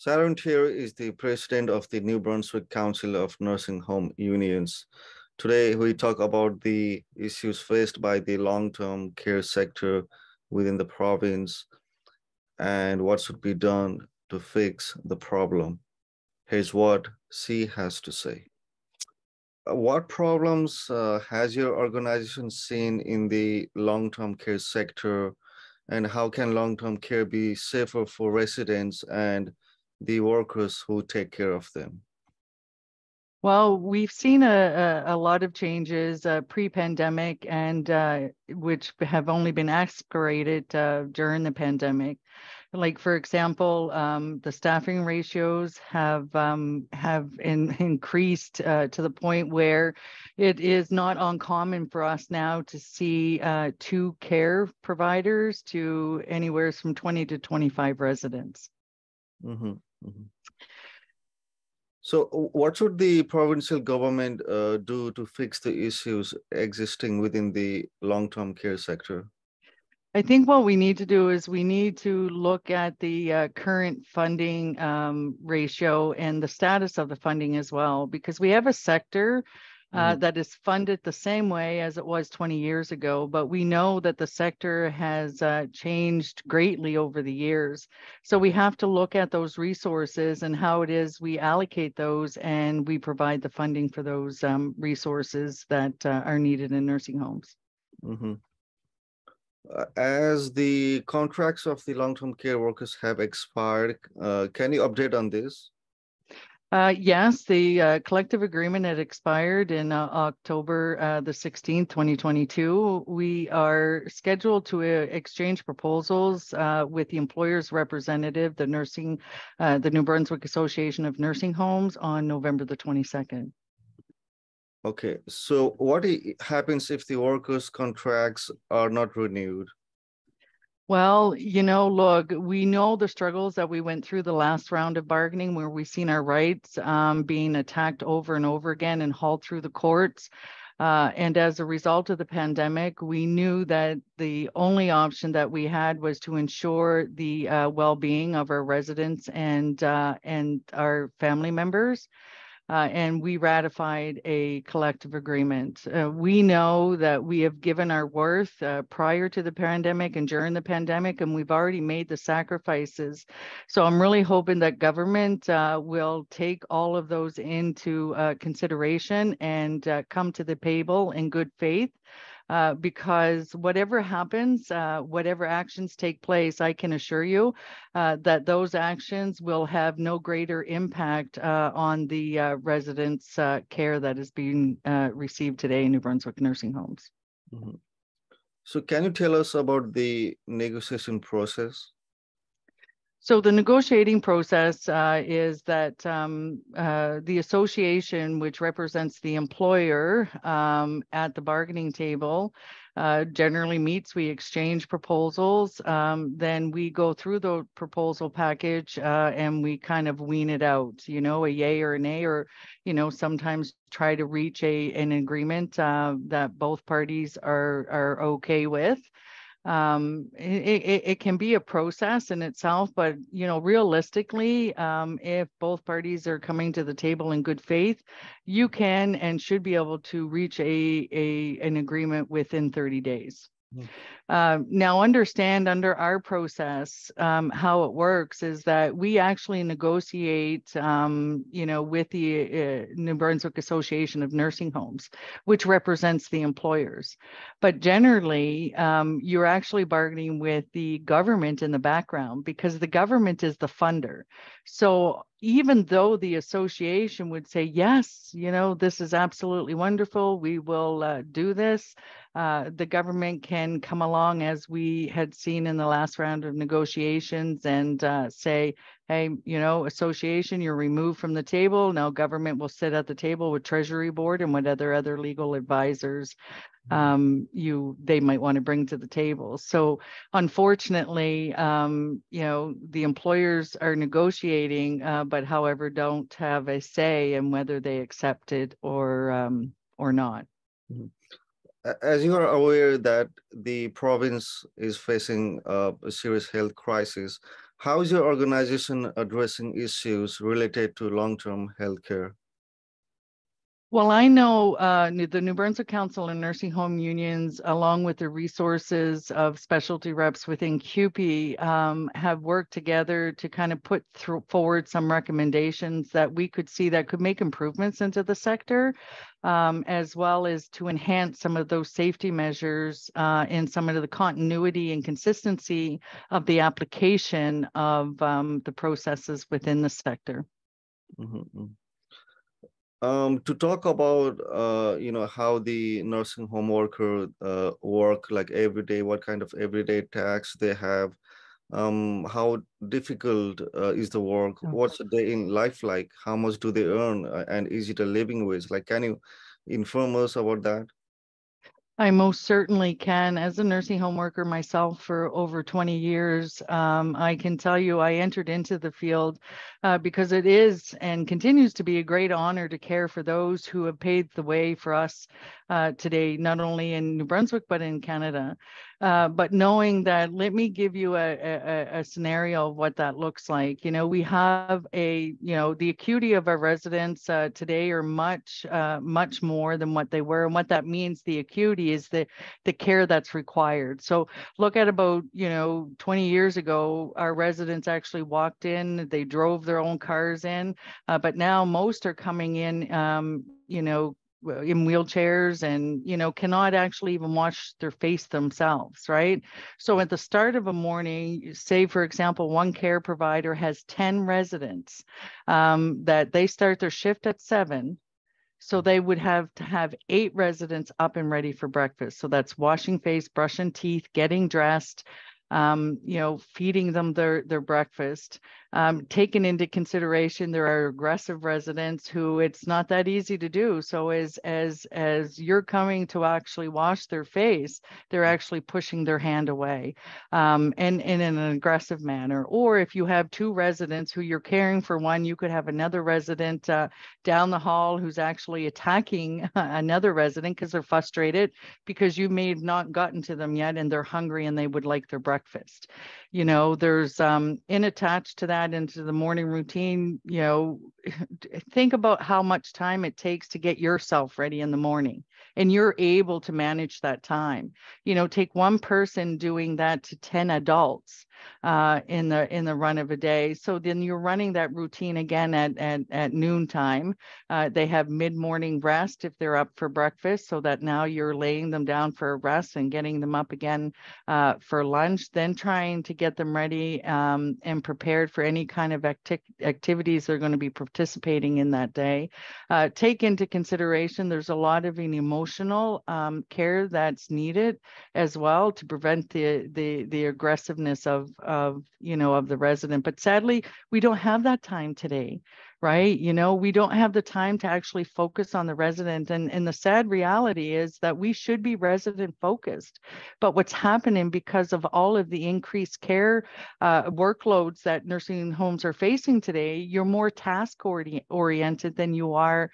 Sharon Teare is the president of the New Brunswick Council of Nursing Home Unions. Today, we talk about the issues faced by the long-term care sector within the province and what should be done to fix the problem. Here's what she has to say. What problems has your organization seen in the long-term care sector, and how can long-term care be safer for residents and the workers who take care of them? Well, we've seen a lot of changes pre-pandemic and which have only been accelerated during the pandemic. Like, for example, the staffing ratios have increased to the point where it is not uncommon for us now to see 2 care providers to anywhere from 20 to 25 residents. Mm-hmm. Mm-hmm. So what should the provincial government do to fix the issues existing within the long-term care sector? I think what we need to do is we need to look at the current funding ratio and the status of the funding as well, because we have a sector that is funded the same way as it was 20 years ago, but we know that the sector has changed greatly over the years. So we have to look at those resources and how it is we allocate those and we provide the funding for those resources that are needed in nursing homes. Mm-hmm. As the contracts of the long-term care workers have expired, can you update on this? Yes, the collective agreement had expired in October the 16th, 2022. We are scheduled to exchange proposals with the employer's representative, the New Brunswick Association of Nursing Homes, on November the 22nd. Okay, so what happens if the workers' contracts are not renewed? Well, look, we know the struggles that we went through the last round of bargaining, where we've seen our rights being attacked over and over again and hauled through the courts. And as a result of the pandemic, we knew that the only option that we had was to ensure the well-being of our residents and our family members. And we ratified a collective agreement. We know that we have given our worth prior to the pandemic and during the pandemic, and we've already made the sacrifices. So I'm really hoping that government will take all of those into consideration and come to the table in good faith. Because whatever happens, whatever actions take place, I can assure you that those actions will have no greater impact on the residents' care that is being received today in New Brunswick nursing homes. Mm-hmm. So can you tell us about the negotiation process? So the negotiating process is that the association, which represents the employer at the bargaining table, generally meets. We exchange proposals. Then we go through the proposal package and we kind of wean it out, a yay or a nay, or, sometimes try to reach an agreement that both parties are okay with. It can be a process in itself, but realistically, if both parties are coming to the table in good faith, you can and should be able to reach an agreement within 30 days. Now, understand under our process, how it works is that we actually negotiate, with the New Brunswick Association of Nursing Homes, which represents the employers. But generally, you're actually bargaining with the government in the background because the government is the funder. So even though the association would say, yes, this is absolutely wonderful, we will do this, the government can come along, as we had seen in the last round of negotiations, and say, hey, association, you're removed from the table. Now government will sit at the table with Treasury Board and what other legal advisors they might want to bring to the table. So unfortunately, the employers are negotiating, but however, don't have a say in whether they accept it or not. As you are aware that the province is facing a serious health crisis, How is your organization addressing issues related to long-term healthcare? Well, I know the New Brunswick Council and Nursing Home Unions, along with the resources of specialty reps within CUPE, have worked together to kind of put forward some recommendations that we could see that could make improvements into the sector, as well as to enhance some of those safety measures and some of the continuity and consistency of the application of the processes within the sector. Mm-hmm. To talk about how the nursing home worker work like every day, what kind of everyday tasks they have, how difficult is the work, what's a day in life like, how much do they earn, and is it a living wage? Like, can you inform us about that? I most certainly can. As a nursing home worker myself for over 20 years, I can tell you I entered into the field because it is and continues to be a great honor to care for those who have paved the way for us today, not only in New Brunswick, but in Canada. But knowing that, let me give you a scenario of what that looks like. You know, we have the acuity of our residents today are much more than what they were. And what that means, the acuity is the care that's required. So look at about, 20 years ago, our residents actually walked in, they drove their own cars in, but now most are coming in, in wheelchairs and cannot actually even wash their face themselves, right? So at the start of a morning, say for example one care provider has 10 residents that they start their shift at 7, so they would have to have 8 residents up and ready for breakfast. So that's washing face, brushing teeth, getting dressed, feeding them their breakfast. Taken into consideration, there are aggressive residents who it's not that easy to do. So as you're coming to actually wash their face, they're actually pushing their hand away, and in an aggressive manner. Or if you have 2 residents who you're caring for one, you could have another resident down the hall who's actually attacking another resident because they're frustrated because you may have not gotten to them yet and they're hungry and they would like their breakfast. There's in attached to that into the morning routine, think about how much time it takes to get yourself ready in the morning, and you're able to manage that time. Take one person doing that to 10 adults in the run of a day. So then you're running that routine again at noontime. They have mid-morning rest if they're up for breakfast, so that now you're laying them down for a rest and getting them up again for lunch, then trying to get them ready and prepared for any kind of activities they're going to be participating in that day. Take into consideration there's a lot of emotional care that's needed as well to prevent the aggressiveness of the resident. But sadly, we don't have that time today, right? We don't have the time to actually focus on the resident. And the sad reality is that we should be resident focused. But what's happening because of all of the increased care workloads that nursing homes are facing today, you're more task oriented than you are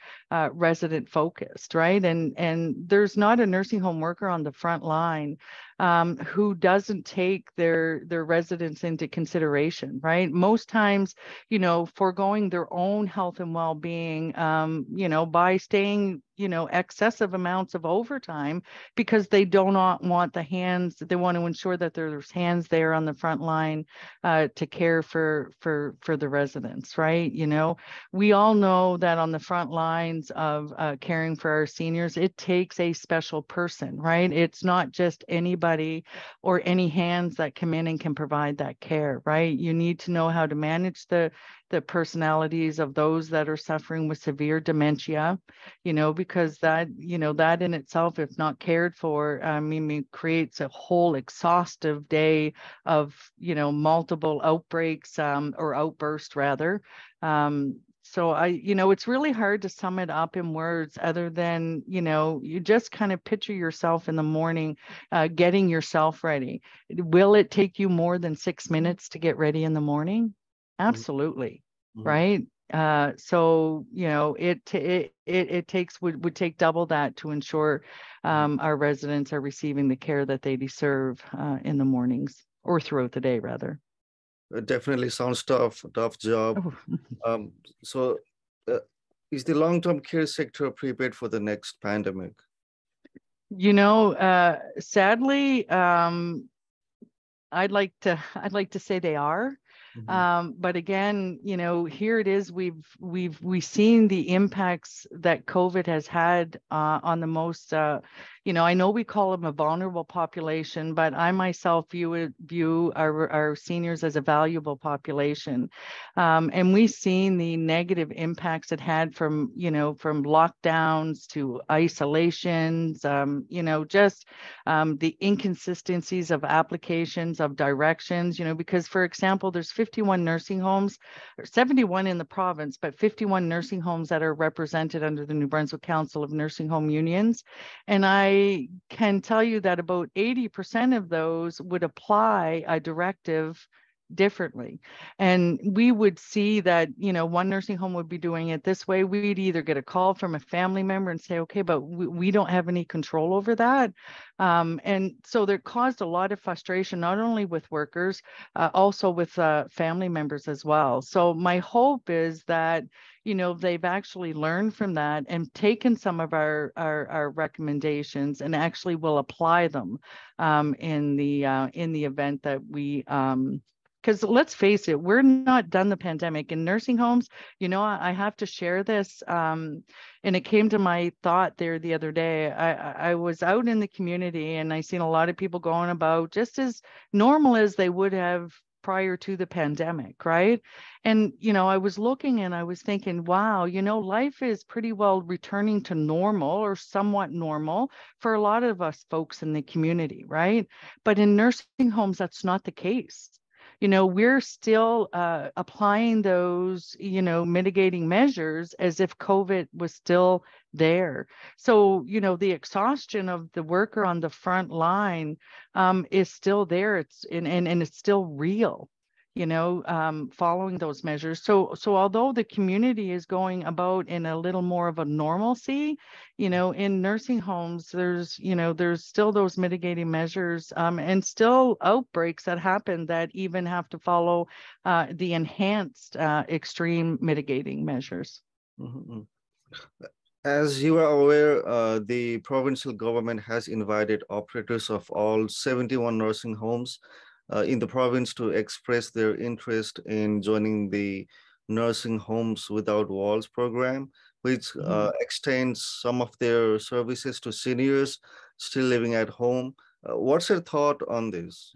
resident focused, right? And there's not a nursing home worker on the front line who doesn't take their residents into consideration, right? Most times, foregoing their own health and well-being, by staying, excessive amounts of overtime because they do not want the hands, they want to ensure that there's hands there on the front line to care for the residents, right? We all know that on the front lines of caring for our seniors, it takes a special person, right? It's not just anybody or any hands that come in and can provide that care, right? You need to know how to manage the personalities of those that are suffering with severe dementia, because that in itself, if not cared for, creates a whole exhaustive day of, multiple outbreaks or outbursts rather. So it's really hard to sum it up in words other than, you just kind of picture yourself in the morning, getting yourself ready. Will it take you more than 6 minutes to get ready in the morning? Absolutely. Mm-hmm. Right. So, it takes would take double that to ensure our residents are receiving the care that they deserve in the mornings or throughout the day rather. It definitely sounds tough job. Oh, Um, so, uh, is the long-term care sector prepared for the next pandemic? Sadly, I'd like to say they are. Mhm. But again, here it is. We've seen the impacts that COVID has had on the most. I know we call them a vulnerable population, but I myself view our seniors as a valuable population, and we've seen the negative impacts it had from lockdowns to isolations. Just the inconsistencies of applications of directions, because for example, there's 51 nursing homes, or 71 in the province, but 51 nursing homes that are represented under the New Brunswick Council of Nursing Home Unions. And I can tell you that about 80% of those would apply a directive differently. And we would see that, one nursing home would be doing it this way. We'd either get a call from a family member and say, okay, but we don't have any control over that. And so that caused a lot of frustration, not only with workers, also with family members as well. So my hope is that, they've actually learned from that and taken some of our recommendations and actually will apply them in the event that we because let's face it, we're not done the pandemic in nursing homes. I have to share this. And it came to my thought there the other day. I was out in the community and I seen a lot of people going about just as normal as they would have prior to the pandemic, right? And, I was looking and I was thinking, wow, life is pretty well returning to normal or somewhat normal for a lot of us folks in the community, right? But in nursing homes, that's not the case. We're still applying those, mitigating measures as if COVID was still there. So, the exhaustion of the worker on the front line is still there. And it's still real. Following those measures. So although the community is going about in a little more of a normalcy, in nursing homes, there's still those mitigating measures and still outbreaks that happen that even have to follow the enhanced extreme mitigating measures. Mhm. As you are aware, the provincial government has invited operators of all 71 nursing homes in the province to express their interest in joining the Nursing Homes Without Walls program, which Mhm. extends some of their services to seniors still living at home. What's your thought on this?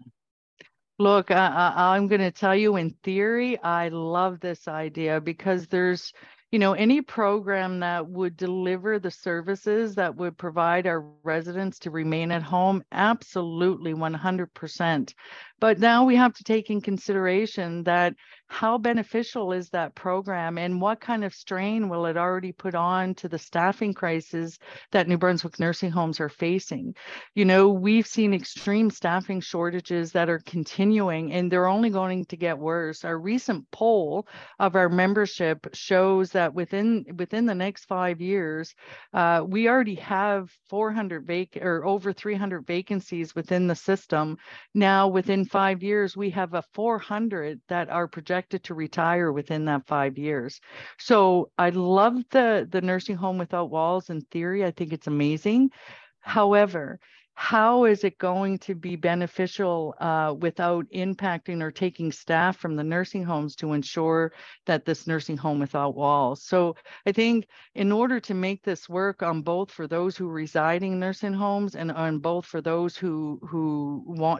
Look, I'm going to tell you in theory, I love this idea because there's, any program that would deliver the services that would provide our residents to remain at home, absolutely 100%. But now we have to take in consideration that how beneficial is that program and what kind of strain will it already put on to the staffing crisis that New Brunswick nursing homes are facing? We've seen extreme staffing shortages that are continuing and they're only going to get worse. Our recent poll of our membership shows that within the next 5 years, we already have 400 or over 300 vacancies within the system. Now, within 5 years, we have a 400 that are projected to retire within that 5 years. So I love the nursing home without walls in theory. I think it's amazing. However, how is it going to be beneficial without impacting or taking staff from the nursing homes to ensure that this nursing home without walls? So I think in order to make this work on both for those who residing in nursing homes and on both for those who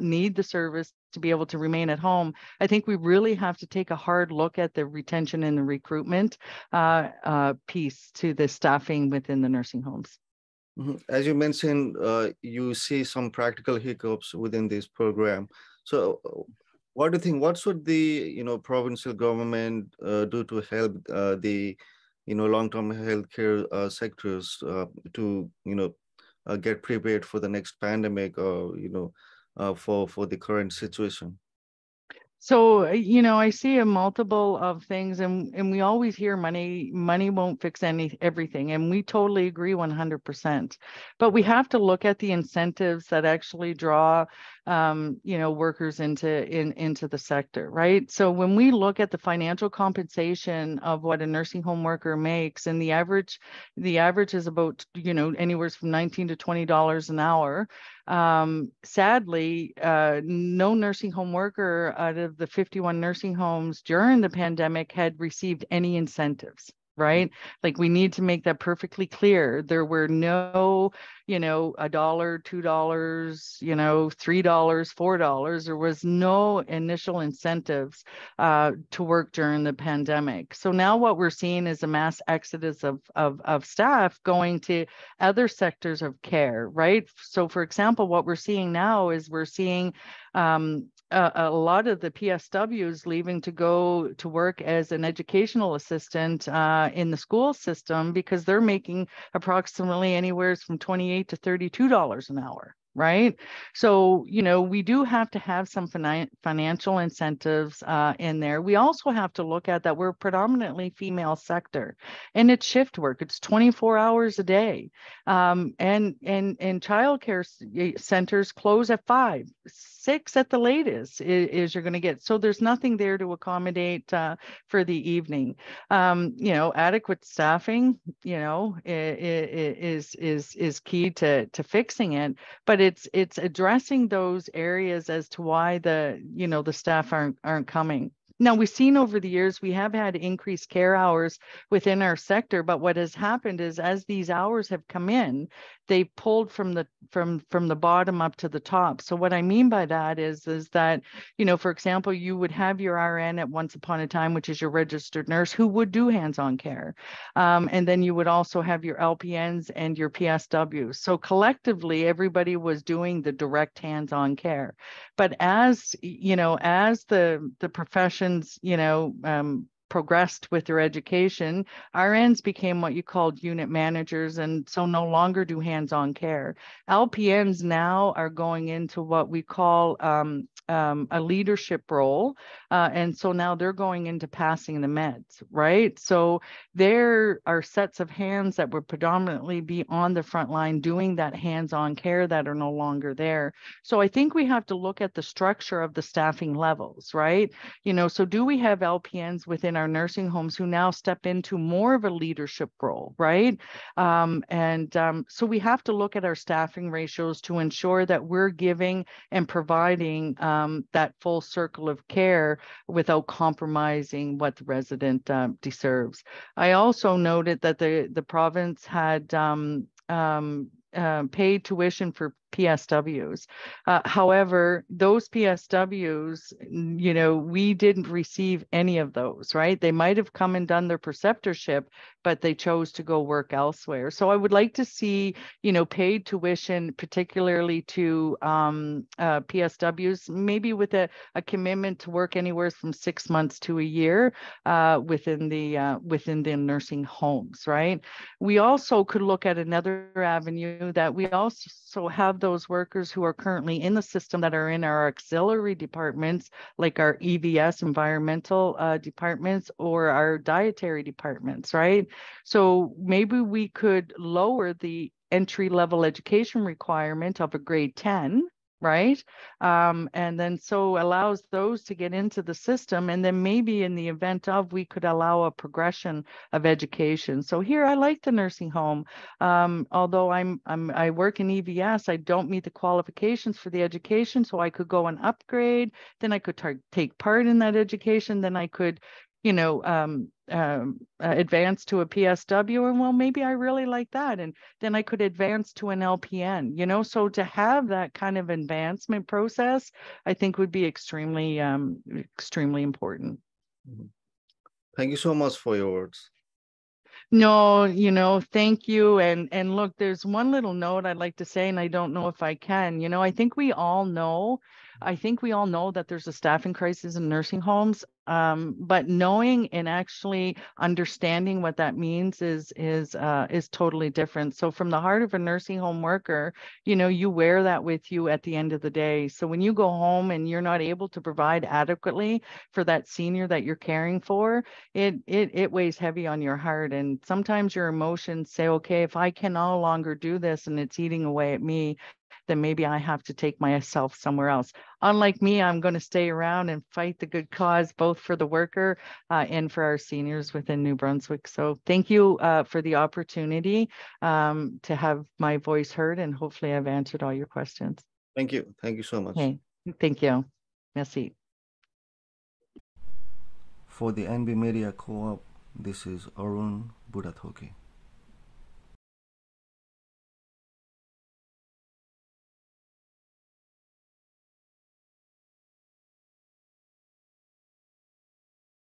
need the service to be able to remain at home, I think we really have to take a hard look at the retention and the recruitment piece to the staffing within the nursing homes. Mhm. As you mentioned, you see some practical hiccups within this program. So, what do you think? What should the provincial government do to help the long-term healthcare sectors to get prepared for the next pandemic or for the current situation? So, I see a multiple of things, and we always hear money won't fix everything. And we totally agree 100%. But we have to look at the incentives that actually draw, workers into the sector, right? So when we look at the financial compensation of what a nursing home worker makes, and the average is about, anywhere from $19 to $20 an hour. Sadly, no nursing home worker out of the 51 nursing homes during the pandemic had received any incentives, right? Like, we need to make that perfectly clear. There were no, $1, $2, $3, $4. There was no initial incentives to work during the pandemic. So now what we're seeing is a mass exodus of staff going to other sectors of care, right? So for example, what we're seeing now is we're seeing a lot of the PSWs leaving to go to work as an educational assistant in the school system, because they're making approximately anywhere from $28 to $32 an hour. Right. So, we do have to have some financial incentives in there. We also have to look at that we're predominantly female sector, and it's shift work. It's 24 hours a day. And childcare centers close at 5, 6 at the latest is you're going to get. So there's nothing there to accommodate for the evening. Adequate staffing, is key to fixing it. But it's addressing those areas as to why the staff aren't coming. Now, we've seen over the years, we have had increased care hours within our sector, but what has happened is, as these hours have come in, they pulled from the bottom up to the top. So what I mean by that is that, for example, you would have your RN at once upon a time, which is your registered nurse, who would do hands-on care. And then you would also have your LPNs and your PSWs. So collectively, everybody was doing the direct hands-on care. But as the professions, progressed with their education, RNs became what you called unit managers, and so no longer do hands-on care. LPNs now are going into what we call a leadership role, and so now they're going into passing the meds, right? So there are sets of hands that would predominantly be on the front line doing that hands-on care that are no longer there. So I think we have to look at the structure of the staffing levels, right? So do we have LPNs within our nursing homes who now step into more of a leadership role, right? So we have to look at our staffing ratios to ensure that we're giving and providing that full circle of care without compromising what the resident deserves. I also noted that the province had paid tuition for PSWs. However, those PSWs, we didn't receive any of those, right? They might have come and done their preceptorship, but they chose to go work elsewhere. So I would like to see, paid tuition, particularly to PSWs, maybe with a commitment to work anywhere from 6 months to a year within the nursing homes, right? We also could look at another avenue, that we also have those workers who are currently in the system that are in our auxiliary departments, like our EVS, environmental departments, or our dietary departments, right? So maybe we could lower the entry-level education requirement of a grade 10, right? And then so allows those to get into the system. And then maybe in the event of, we could allow a progression of education. So here, I like the nursing home. Although I work in EVS, I don't meet the qualifications for the education. So I could go and upgrade, then I could take part in that education, then I could, advance to a PSW, and well, maybe I really like that, and then I could advance to an LPN, so to have that kind of advancement process, I think would be extremely important. Thank you so much for your words. No, thank you. And look, there's one little note I'd like to say, and I don't know if I can. I think we all know that there's a staffing crisis in nursing homes. But knowing and actually understanding what that means is totally different. So from the heart of a nursing home worker, you know, you wear that with you at the end of the day. So when you go home and you're not able to provide adequately for that senior that you're caring for, it weighs heavy on your heart. And sometimes your emotions say, okay, if I can no longer do this and it's eating away at me, then maybe I have to take myself somewhere else. Unlike me, I'm going to stay around and fight the good cause, both for the worker and for our seniors within New Brunswick. So thank you for the opportunity to have my voice heard, and hopefully I've answered all your questions. Thank you. Thank you so much. Okay. Thank you. Merci. For the NB Media Co-op, this is Arun Budathoki.